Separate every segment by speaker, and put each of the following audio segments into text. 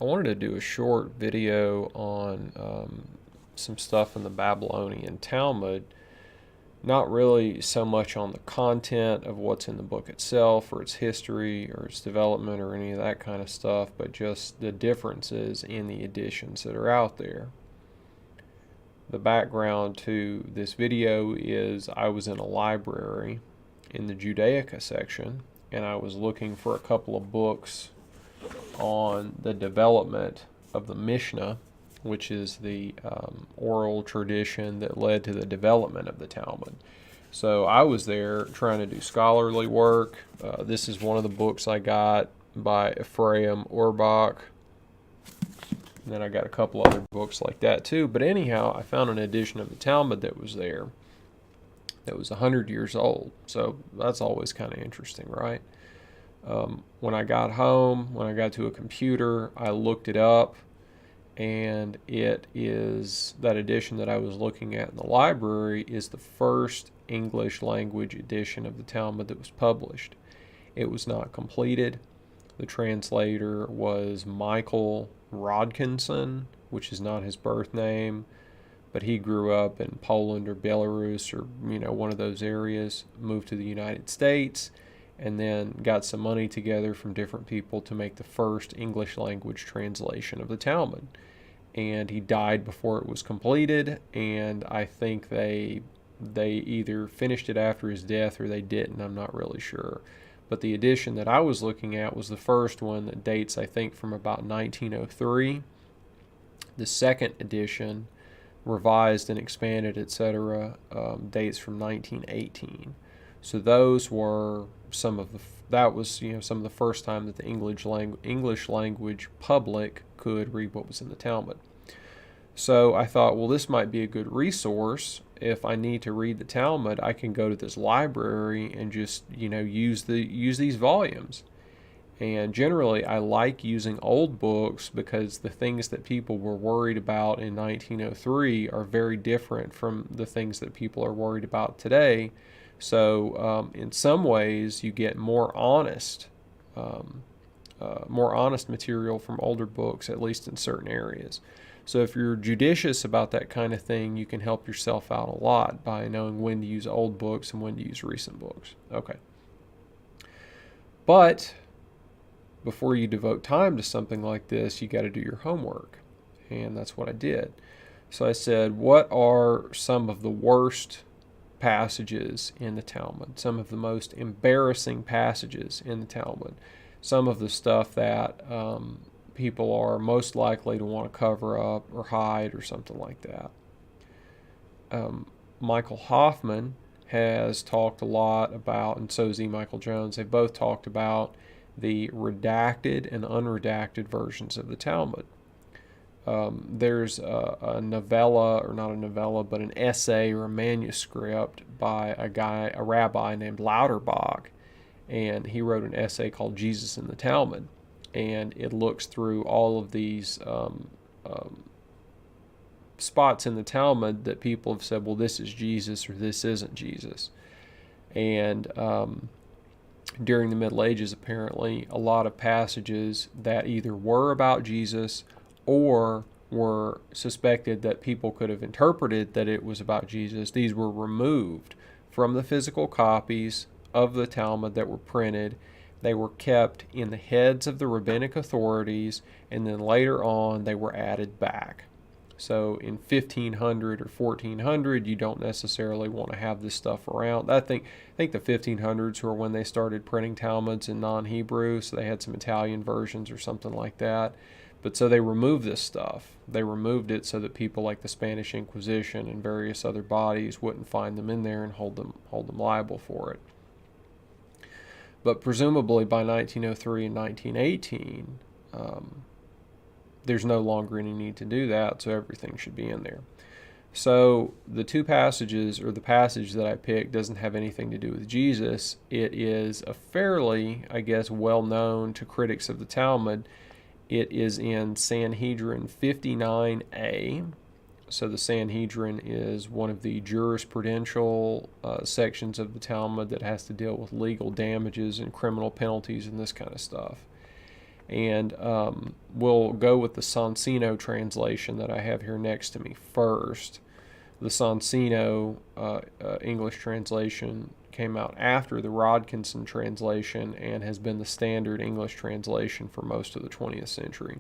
Speaker 1: I wanted to do a short video on some stuff in the Babylonian Talmud, not really so much on the content of what's in the book itself or its history or its development or any of that kind of stuff, but just the differences in the editions that are out there. The background to this video is I was in a library in the Judaica section, and I was looking for a couple of books on the development of the Mishnah, which is the oral tradition that led to the development of the Talmud. So I was there trying to do scholarly work. This is one of the books I got by Ephraim Orbach. And then I got a couple other books like that too. But anyhow, I found an edition of the Talmud that was there that was 100 years old. So that's always kind of interesting, right? When I got home, when I got to a computer, I looked it up, and it is that edition that I was looking at in the library is the first English language edition of the Talmud that was published. It was not completed. The translator was Michael Rodkinson, which is not his birth name, but he grew up in Poland or Belarus or one of those areas, moved to the United States, and then got some money together from different people to make the first English language translation of the Talmud. And he died before it was completed, and I think they either finished it after his death or they didn't. I'm not really sure. But the edition that I was looking at was the first one that dates, I think, from about 1903. The second edition, revised and expanded, etc., dates from 1918. So those were some of the first time that the English language public could read what was in the Talmud. So I thought, well, this might be a good resource. If I need to read the Talmud, I can go to this library and just use these volumes. And generally, I like using old books because the things that people were worried about in 1903 are very different from the things that people are worried about today. So in some ways, you get more honest material from older books, at least in certain areas. So if you're judicious about that kind of thing, you can help yourself out a lot by knowing when to use old books and when to use recent books. Okay. But before you devote time to something like this, you got to do your homework. And that's what I did. So I said, what are some of the worst passages in the Talmud? Some of the most embarrassing passages in the Talmud? Some of the stuff that people are most likely to want to cover up or hide or something like that. Michael Hoffman has talked a lot about, and so has E. Michael Jones, they've both talked about the redacted and unredacted versions of the Talmud. There's a novella, or not a novella, but an essay or a manuscript by a rabbi named Lauterbach, and he wrote an essay called Jesus in the Talmud, and it looks through all of these spots in the Talmud that people have said, well, this is Jesus or this isn't Jesus. And during the Middle Ages, apparently, a lot of passages that either were about Jesus or were suspected that people could have interpreted that it was about Jesus, these were removed from the physical copies of the Talmud that were printed. They were kept in the heads of the rabbinic authorities, and then later on they were added back. So in 1500 or 1400, you don't necessarily want to have this stuff around. I think the 1500s were when they started printing Talmuds in non-Hebrew, so they had some Italian versions or something like that. But so they removed this stuff. They removed it so that people like the Spanish Inquisition and various other bodies wouldn't find them in there and hold them liable for it. But presumably by 1903 and 1918, there's no longer any need to do that, so everything should be in there. So the two passages, or the passage that I picked, doesn't have anything to do with Jesus. It is a fairly, I guess, well-known to critics of the Talmud. It is in Sanhedrin 59a. So the Sanhedrin is one of the jurisprudential sections of the Talmud that has to deal with legal damages and criminal penalties and this kind of stuff. And we'll go with the Sonsino translation that I have here next to me first. The Sonsino English translation came out after the Rodkinson translation and has been the standard English translation for most of the 20th century.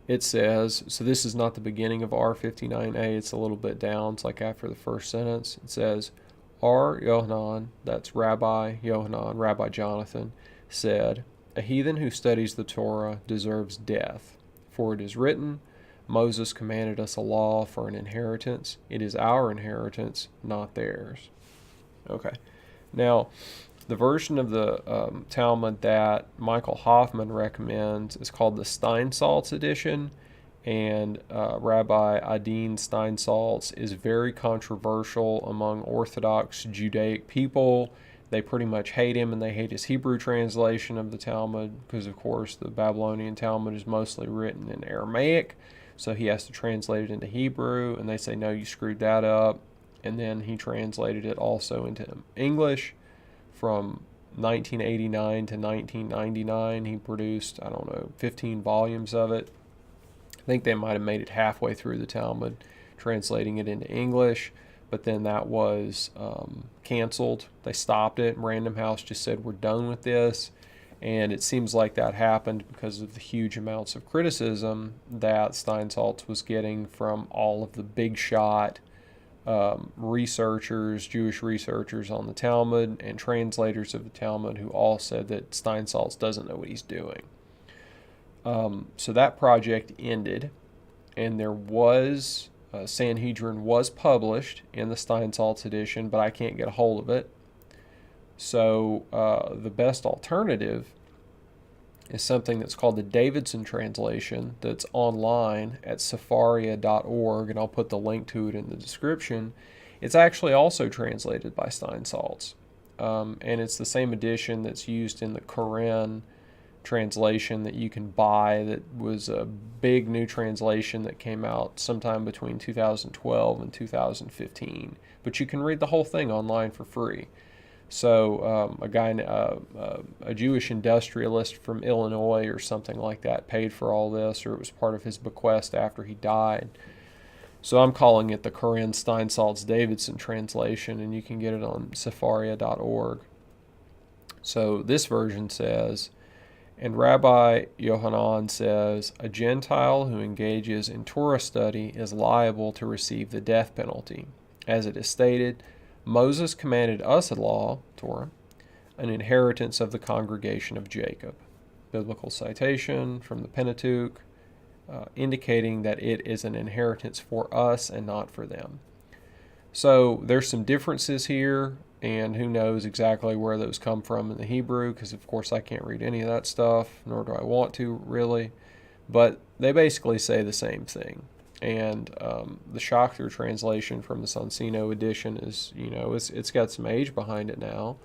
Speaker 1: It says, so this is not the beginning of R59A, it's a little bit down, it's like after the first sentence. It says, R. Yohanan, that's Rabbi Yohanan, Rabbi Jonathan, said, a heathen who studies the Torah deserves death, for it is written, Moses commanded us a law for an inheritance. It is our inheritance, not theirs. Okay. Now, the version of the Talmud that Michael Hoffman recommends is called the Steinsaltz edition, and Rabbi Adin Steinsaltz is very controversial among Orthodox Judaic people. They pretty much hate him, and they hate his Hebrew translation of the Talmud because, of course, the Babylonian Talmud is mostly written in Aramaic, so he has to translate it into Hebrew, and they say, no, you screwed that up. And then he translated it also into English. From 1989 to 1999, he produced, 15 volumes of it. I think they might have made it halfway through the Talmud, translating it into English, but then that was canceled. They stopped it, and Random House just said, we're done with this. And it seems like that happened because of the huge amounts of criticism that Steinsaltz was getting from all of the big shot researchers, Jewish researchers on the Talmud and translators of the Talmud, who all said that Steinsaltz doesn't know what he's doing. So that project ended, and there was Sanhedrin was published in the Steinsaltz edition, but I can't get a hold of it. So the best alternative is something that's called the Davidson translation that's online at Sefaria.org, and I'll put the link to it in the description. It's actually also translated by Steinsaltz, and it's the same edition that's used in the Koran translation that you can buy. That was a big new translation that came out sometime between 2012 and 2015, but you can read the whole thing online for free. So a Jewish industrialist from Illinois or something like that paid for all this, or it was part of his bequest after he died. So I'm calling it the Koren Steinsaltz Davidson translation, and you can get it on Sefaria.org. So this version says, and Rabbi Yohanan says, a Gentile who engages in Torah study is liable to receive the death penalty. As it is stated, Moses commanded us a law, Torah, an inheritance of the congregation of Jacob. Biblical citation from the Pentateuch, indicating that it is an inheritance for us and not for them. So there's some differences here, and who knows exactly where those come from in the Hebrew, because of course I can't read any of that stuff, nor do I want to really, but they basically say the same thing. And the Shachter translation from the Sonsino edition is, it's got some age behind it now.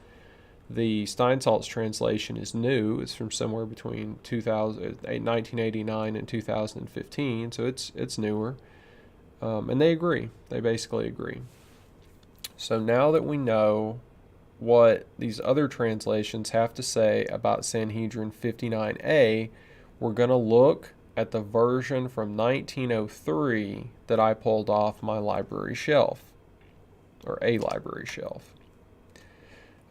Speaker 1: The Steinsaltz translation is new. It's from somewhere between 1989 and 2015, so it's newer. And they agree. They basically agree. So now that we know what these other translations have to say about Sanhedrin 59a, we're going to look at the version from 1903 that I pulled off my library shelf, or a library shelf.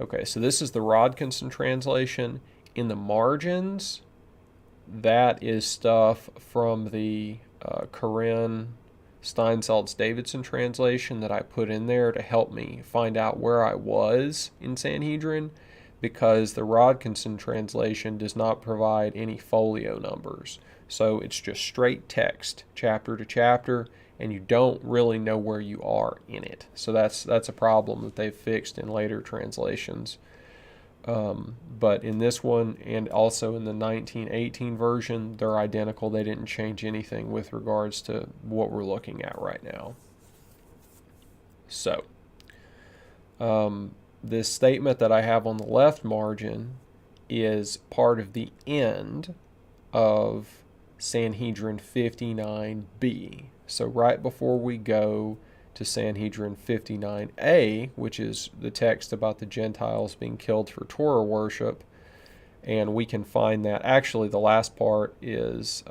Speaker 1: Okay, so this is the Rodkinson translation. In the margins, that is stuff from the Koren Steinsaltz Davidson translation that I put in there to help me find out where I was in Sanhedrin, because the Rodkinson translation does not provide any folio numbers. So it's just straight text, chapter to chapter, and you don't really know where you are in it. So that's a problem that they've fixed in later translations. But in this one, and also in the 1918 version, they're identical. They didn't change anything with regards to what we're looking at right now. So, this statement that I have on the left margin is part of the end of Sanhedrin 59b. So right before we go to Sanhedrin 59a, which is the text about the Gentiles being killed for Torah worship, And we can find that. Actually, the last part is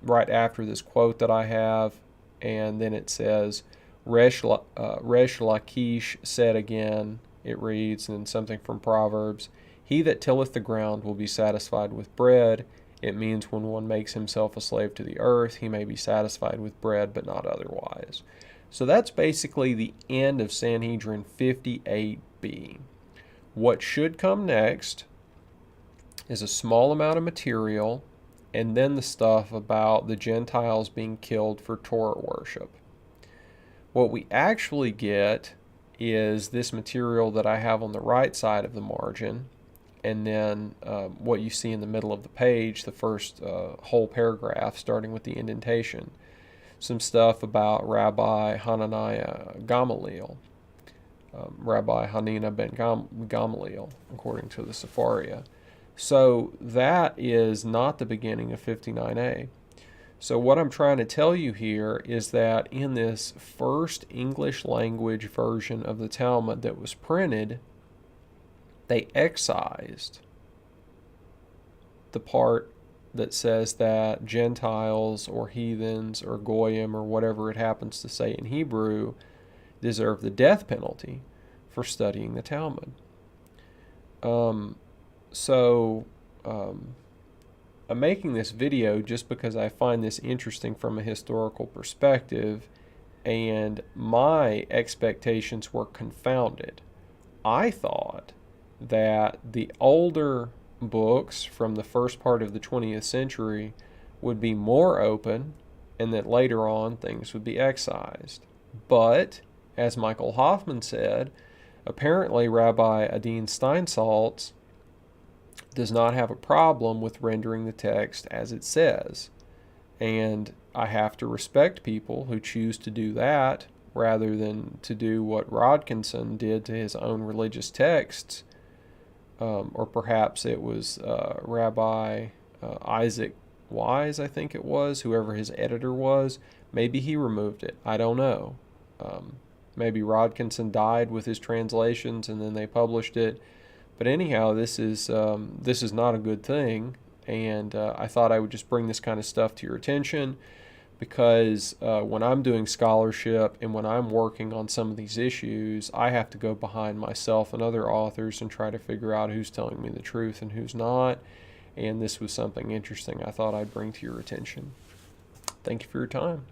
Speaker 1: right after this quote that I have, and then it says, Resh Lakish said again, it reads, and something from Proverbs, he that tilleth the ground will be satisfied with bread. It means when one makes himself a slave to the earth, he may be satisfied with bread, but not otherwise. So that's basically the end of Sanhedrin 58b. What should come next is a small amount of material, and then the stuff about the Gentiles being killed for Torah worship. What we actually get is this material that I have on the right side of the margin, and then what you see in the middle of the page, the first whole paragraph starting with the indentation. Some stuff about Rabbi Hananiah Gamaliel, Rabbi Hanina ben Gamaliel, according to the Sepharia. So that is not the beginning of 59a. So what I'm trying to tell you here is that in this first English language version of the Talmud that was printed, they excised the part that says that Gentiles or heathens or goyim or whatever it happens to say in Hebrew deserve the death penalty for studying the Talmud. I'm making this video just because I find this interesting from a historical perspective, and my expectations were confounded. I thought that the older books from the first part of the 20th century would be more open, and that later on things would be excised. But, as Michael Hoffman said, apparently Rabbi Adin Steinsaltz does not have a problem with rendering the text as it says. And I have to respect people who choose to do that rather than to do what Rodkinson did to his own religious texts. Or perhaps it was Rabbi Isaac Wise, I think it was, whoever his editor was. Maybe he removed it. I don't know. Maybe Rodkinson died with his translations and then they published it. But anyhow, this is not a good thing, and I thought I would just bring this kind of stuff to your attention because when I'm doing scholarship and when I'm working on some of these issues, I have to go behind myself and other authors and try to figure out who's telling me the truth and who's not, and this was something interesting I thought I'd bring to your attention. Thank you for your time.